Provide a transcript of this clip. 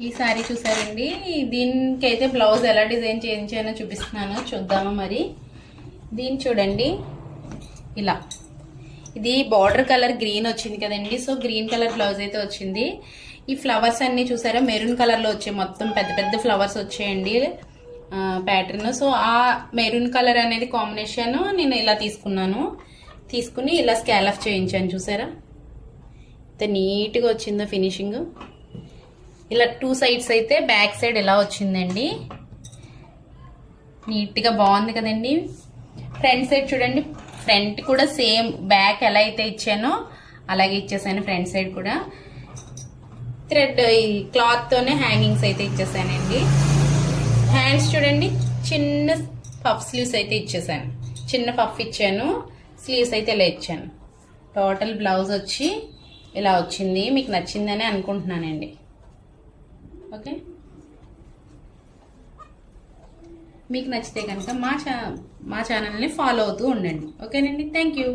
ఈ సారీ చూసారండి. దీనికి అయితే బ్లౌజ్ ఎలా డిజైన్ చేయించానో చూపిస్తున్నాను, చూద్దాము మరి. దీన్ని చూడండి, ఇలా ఇది బార్డర్ కలర్ గ్రీన్ వచ్చింది కదండి. సో గ్రీన్ కలర్ బ్లౌజ్ అయితే వచ్చింది. ఈ ఫ్లవర్స్ అన్ని చూసారా మెరూన్ కలర్ లో వచ్చాయి, మొత్తం పెద్ద పెద్ద ఫ్లవర్స్ వచ్చాయండి ప్యాటర్న్. సో ఆ మెరూన్ కలర్ అనేది కాంబినేషన్ నేను ఇలా తీసుకున్నాను. తీసుకుని ఇలా స్కాలప్ చేయించాను. చూసారా ఎంత నీట్గా వచ్చిందో ఫినిషింగ్. ఇలా 2 సైడ్స్ అయితే బ్యాక్ సైడ్ ఇలా వచ్చిందండి, నీట్గా బాగుంది కదండి. ఫ్రంట్ సైడ్ చూడండి, ఫ్రంట్ కూడా సేమ్ బ్యాక్ ఎలా అయితే ఇచ్చానో అలాగే ఇచ్చేసాను. ఫ్రంట్ సైడ్ కూడా థ్రెడ్ ఈ క్లాత్ తోనే హ్యాంగింగ్స్ అయితే ఇచ్చేసానండి. హ్యాండ్స్ చూడండి, చిన్న పఫ్ స్లీవ్స్ అయితే ఇచ్చేసాను. చిన్న పఫ్ ఇచ్చాను, స్లీవ్స్ అయితే ఇలా ఇచ్చాను. టోటల్ బ్లౌజ్ వచ్చి ఇలా వచ్చింది. మీకు నచ్చిందని అనుకుంటున్నానండి. ఓకే, మీకు నచ్చితే కనుక మా ఛానల్ని ఫాలో అవుతూ ఉండండి. ఓకేనండి, థ్యాంక్ యూ.